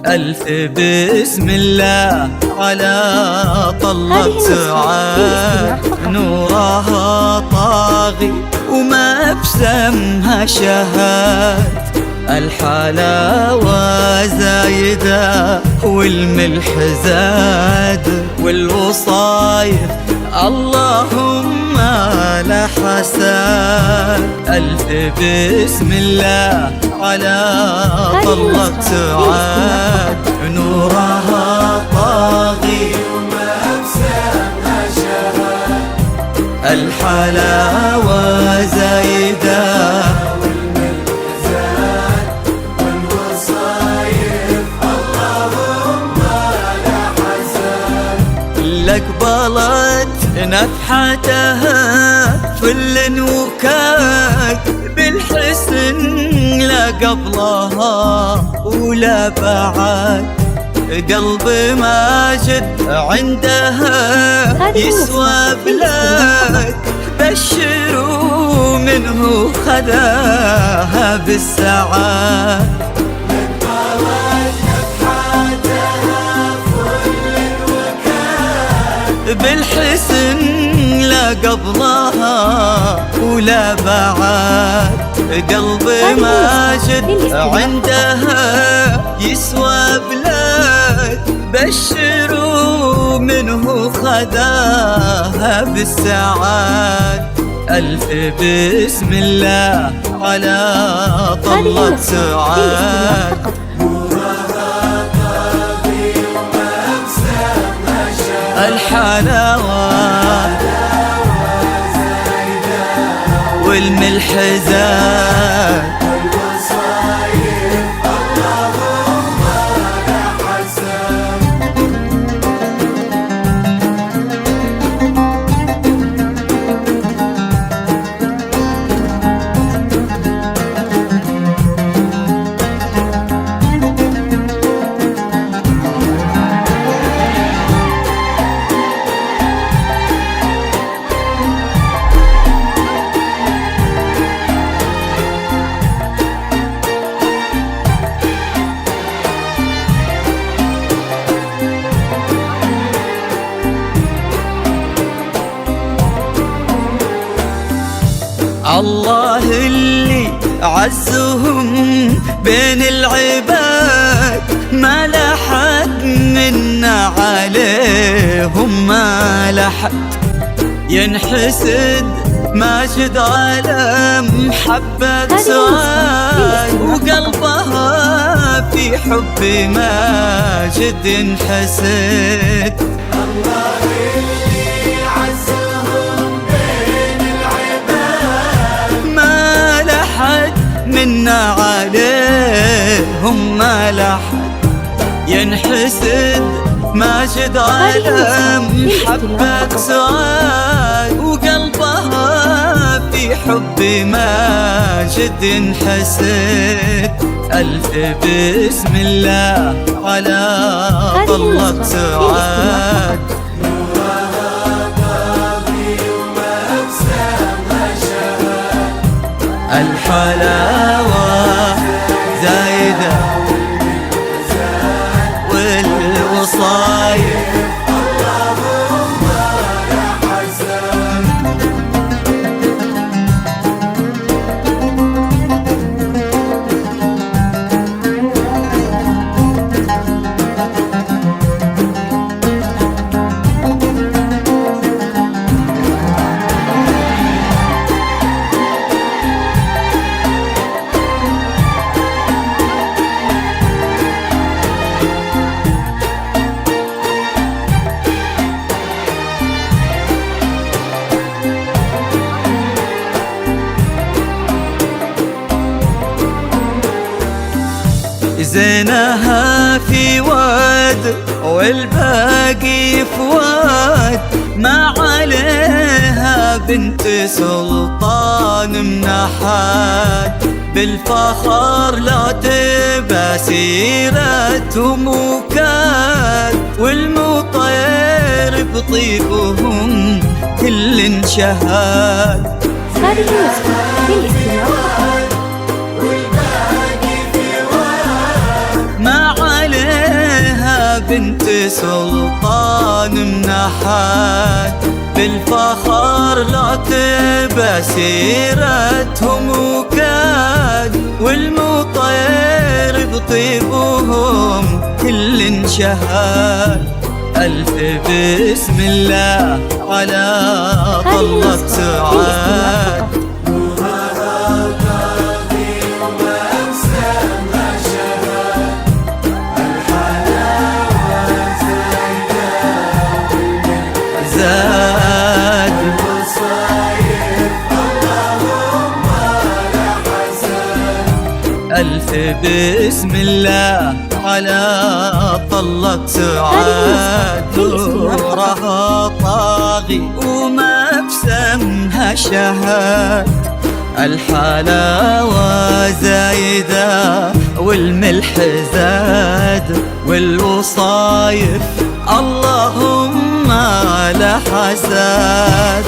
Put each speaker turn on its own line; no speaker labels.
ألف بسم الله على طلة سعاد، نورها طاغي وما بسمها شهاد. الحلاوة زايدة والملح زاد، والوصايف اللهم لا حساد. ألف بسم الله على طلة سعاد، نورها طاغي وما بسمها شهاد. الحلاوة زايدة قبلت نفحتها فل وكاك، بالحسن لا قبلها ولا بعد. قلب ماجد عندها يسوى بلاد، بشروا منه خذاها بالسعاد. بالحسن لا قبلها ولا بعد. قلب ماجد عندها يسوى بلاد، بشروا منه خذاها بالسعاد. ألف بسم الله على طلة سعاد، الحلاوة والملح زاد، والوصايف اللهم لا حساد. الله اللي عزهم بين العباد، ما لحد منا عليهم ما لحد. ينحسد ماجد على محبة سعاد، وقلبها في حب ماجد ينحسد. الله اللي عزهم بين العباد، ما لحد منا عليهم ما لحد. ينحسد ماجد على محبة سعاد، وقلبها في حب ماجد ينحسد. ألف بسم الله على طلة سعاد، نورها طاغي وما بسمها شهاد. الحلاوة زايدة والوصايف اللهم لا حساد. زينها في واد والباقي في واد، ما عليها بنت سلطان من أحد. بالفخر لا تبى سيرتهم وكاد، والمطير بطيبهم كل شهاد. ما عليه بنت سلطان منحات، بالفخر لا تبى سيرتهم وكاد، والمطير بطيبهم كل شهاد. ألف بسم الله على طلة سعاد. ألف بسم الله على طلة سعاد، نورها طاغي وما بسمها شهاد. الحلاوة زايدة والملح زاد، والوصايف اللهم لا حساد.